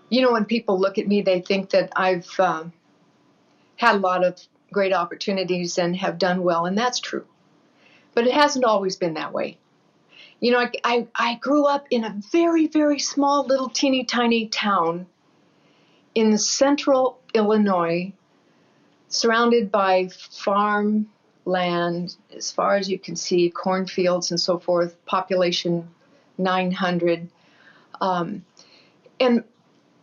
You know, when people look at me, they think that I've had a lot of great opportunities and have done well, and that's true. But it hasn't always been that way. You know, I grew up in a very, very small little teeny tiny town in central Illinois, surrounded by farm land as far as you can see, cornfields and so forth, population 900. And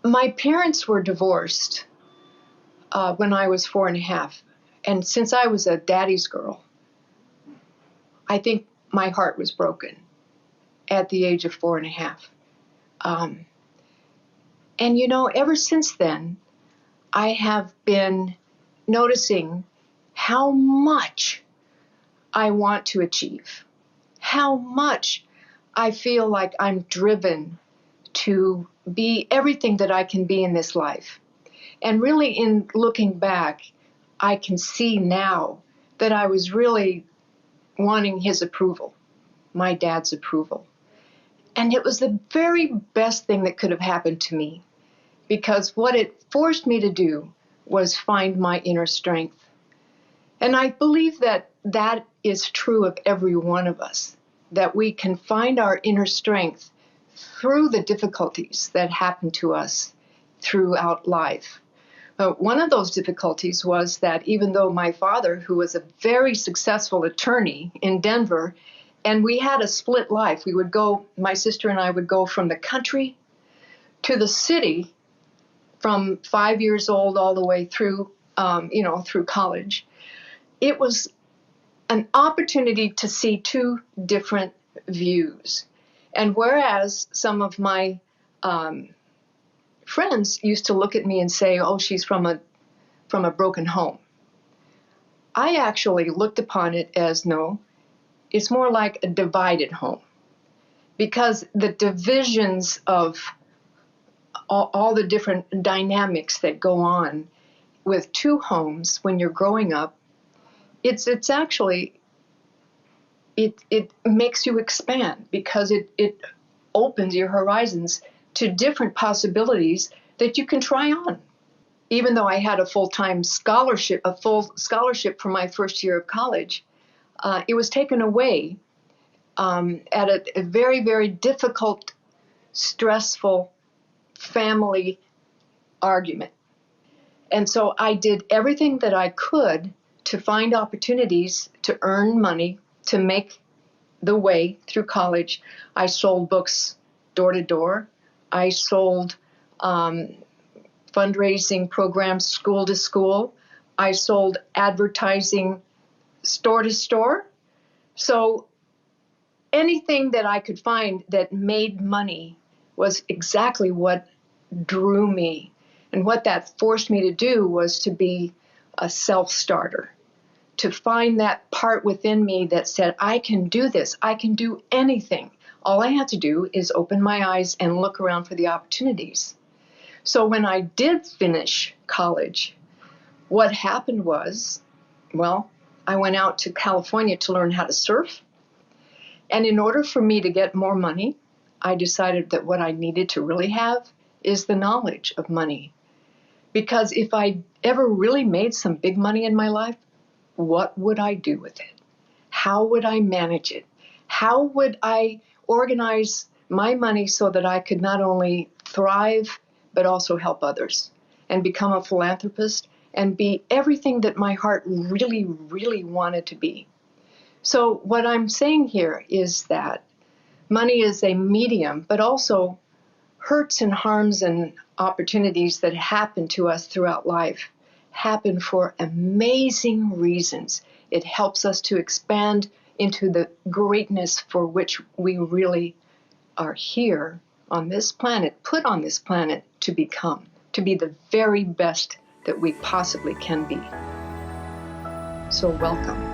my parents were divorced when I was 4.5. And since I was a daddy's girl, I think my heart was broken at the age of 4.5. And you know, ever since then, I have been noticing how much I want to achieve, how much I feel like I'm driven to be everything that I can be in this life. And really, in looking back, I can see now that I was really wanting his approval, my dad's approval. And it was the very best thing that could have happened to me, because what it forced me to do was find my inner strength. And I believe that that is true of every one of us, that we can find our inner strength through the difficulties that happen to us throughout life. One of those difficulties was that even though my father, who was a very successful attorney in Denver, and we had a split life, we would go, my sister and I would go from the country to the city from 5 years old all the way through, through college. It was an opportunity to see two different views. And whereas some of my friends used to look at me and say, oh, she's from a broken home, I actually looked upon it as, no, it's more like a divided home. Because the divisions of all the different dynamics that go on with two homes when you're growing up, it's actually, it makes you expand, because it opens your horizons to different possibilities that you can try on. Even though I had a full scholarship for my first year of college, it was taken away at a very, very difficult, stressful family argument. And so I did everything that I could to find opportunities to earn money, to make the way through college. I sold books door to door. I sold fundraising programs school to school. I sold advertising store to store. So anything that I could find that made money was exactly what drew me. And what that forced me to do was to be a self-starter, to find that part within me that said, I can do this, I can do anything. All I have to do is open my eyes and look around for the opportunities. So when I did finish college, what happened was, well, I went out to California to learn how to surf. And in order for me to get more money, I decided that what I needed to really have is the knowledge of money. Because if I ever really made some big money in my life, what would I do with it? How would I manage it? How would I organize my money so that I could not only thrive, but also help others and become a philanthropist and be everything that my heart really, really wanted to be? So what I'm saying here is that money is a medium, but also hurts and harms and opportunities that happen to us throughout life happen for amazing reasons. It helps us to expand into the greatness for which we really are here on this planet, put on this planet to become, to be the very best that we possibly can be. So welcome.